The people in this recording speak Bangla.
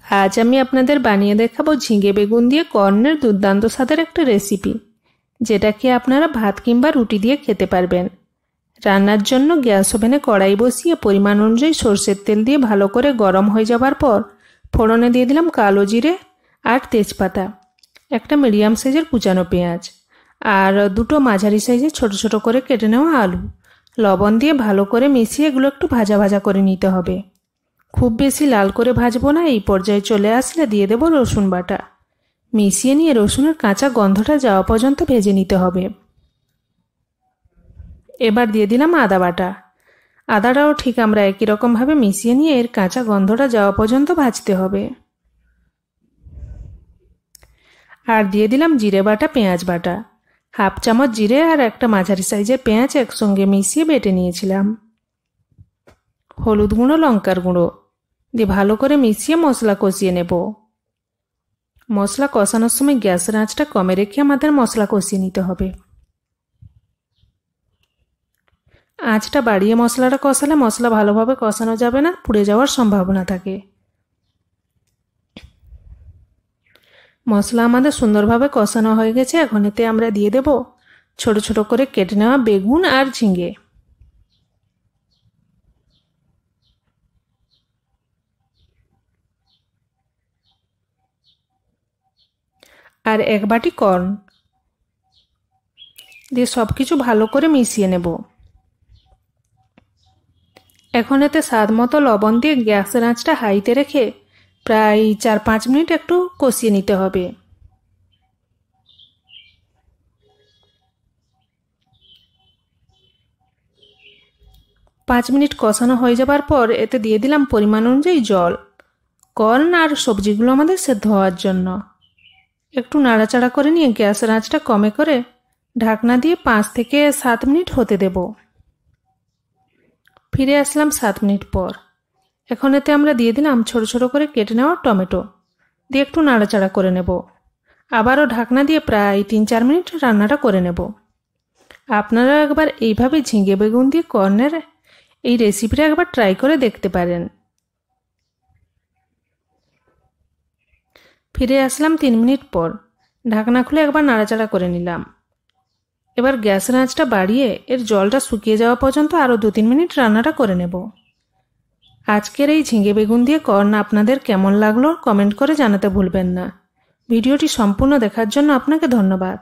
আজ আমি আপনাদের বানিয়ে দেখাবো ঝিঙে বেগুন দিয়ে কর্নের দুর্দান্ত স্বাদের একটা রেসিপি, যেটা কি আপনারা ভাত কিংবা রুটি দিয়ে খেতে পারবেন। রান্নার জন্য গ্যাস ওভেনে কড়াই বসিয়ে পরিমাণ অনুযায়ী সরষের তেল দিয়ে ভালো করে গরম হয়ে যাবার পর ফোড়নে দিয়ে দিলাম কালো জিরে আর তেজপাতা, একটা মিডিয়াম সাইজের কুচানো পেঁয়াজ আর দুটো মাঝারি সাইজের ছোট ছোট করে কেটে নেওয়া আলু। লবণ দিয়ে ভালো করে মিশিয়ে এগুলো একটু ভাজা ভাজা করে নিতে হবে। খুব বেশি লাল করে ভাজবো না। এই পর্যায়ে চলে আসলে দিয়ে দেব রসুন বাটা। মিশিয়ে নিয়ে রসুনের কাঁচা গন্ধটা যাওয়া পর্যন্ত ভেজে নিতে হবে। এবার দিয়ে দিলাম আদা বাটা। আদাটাও ঠিক আমরা একই রকমভাবে মিশিয়ে নিয়ে এর কাঁচা গন্ধটা যাওয়া পর্যন্ত ভাজতে হবে। আর দিয়ে দিলাম জিরে বাটা, পেঁয়াজ বাটা। হাফ চামচ জিরে আর একটা মাঝারি সাইজের পেঁয়াজ একসঙ্গে মিশিয়ে বেটে নিয়েছিলাম। হলুদ গুঁড়ো, লঙ্কার গুঁড়ো দিয়ে ভালো করে মিশিয়ে মশলা কষিয়ে নেব। মশলা কষানোর সময় গ্যাসের আঁচটা কমে রেখে আমাদের মশলা কষিয়ে নিতে হবে। আঁচটা বাড়িয়ে মশলাটা কষালে মশলা ভালোভাবে কষানো যাবে না, পুড়ে যাওয়ার সম্ভাবনা থাকে। মশলা আমাদের সুন্দরভাবে কষানো হয়ে গেছে। এখন এতে আমরা দিয়ে দেব ছোট ছোট করে কেটে নেওয়া বেগুন আর ঝিঙে। আর এক বাটি কর্ন দিয়ে সব কিছু ভালো করে মিশিয়ে নেব। এখন এতে স্বাদ মতো লবণ দিয়ে গ্যাসের আঁচটা হাইতে রেখে প্রায় 4-5 মিনিট একটু কষিয়ে নিতে হবে। পাঁচ মিনিট কষানো হয়ে যাবার পর এতে দিয়ে দিলাম পরিমাণ অনুযায়ী জল, কর্ন আর সবজিগুলো আমাদের সেদ্ধ হওয়ার জন্য। একটু নাড়াচাড়া করে নিয়ে গ্যাসের আঁচটা কমে করে ঢাকনা দিয়ে 5 থেকে 7 মিনিট হতে দেব। ফিরে আসলাম 7 মিনিট পর। এখন এতে আমরা দিয়ে দিলাম ছোট ছোট করে কেটে নেওয়া টমেটো দিয়ে একটু নাড়াচাড়া করে নেব। আবারও ঢাকনা দিয়ে প্রায় 3-4 মিনিট রান্নাটা করে নেব। আপনারা একবার এইভাবে ঝিঙে বেগুন দিয়ে কর্নের এই রেসিপিটা একবার ট্রাই করে দেখতে পারেন। ফিরে আসলাম 3 মিনিট পর। ঢাকনা খুলে একবার নাড়াচাড়া করে নিলাম। এবার গ্যাসের আঁচটা বাড়িয়ে এর জলটা শুকিয়ে যাওয়া পর্যন্ত আরও 2-3 মিনিট রান্নাটা করে নেব। আজকের এই ঝিঙে বেগুন দিয়ে কর্ন আপনাদের কেমন লাগলো কমেন্ট করে জানাতে ভুলবেন না। ভিডিওটি সম্পূর্ণ দেখার জন্য আপনাকে ধন্যবাদ।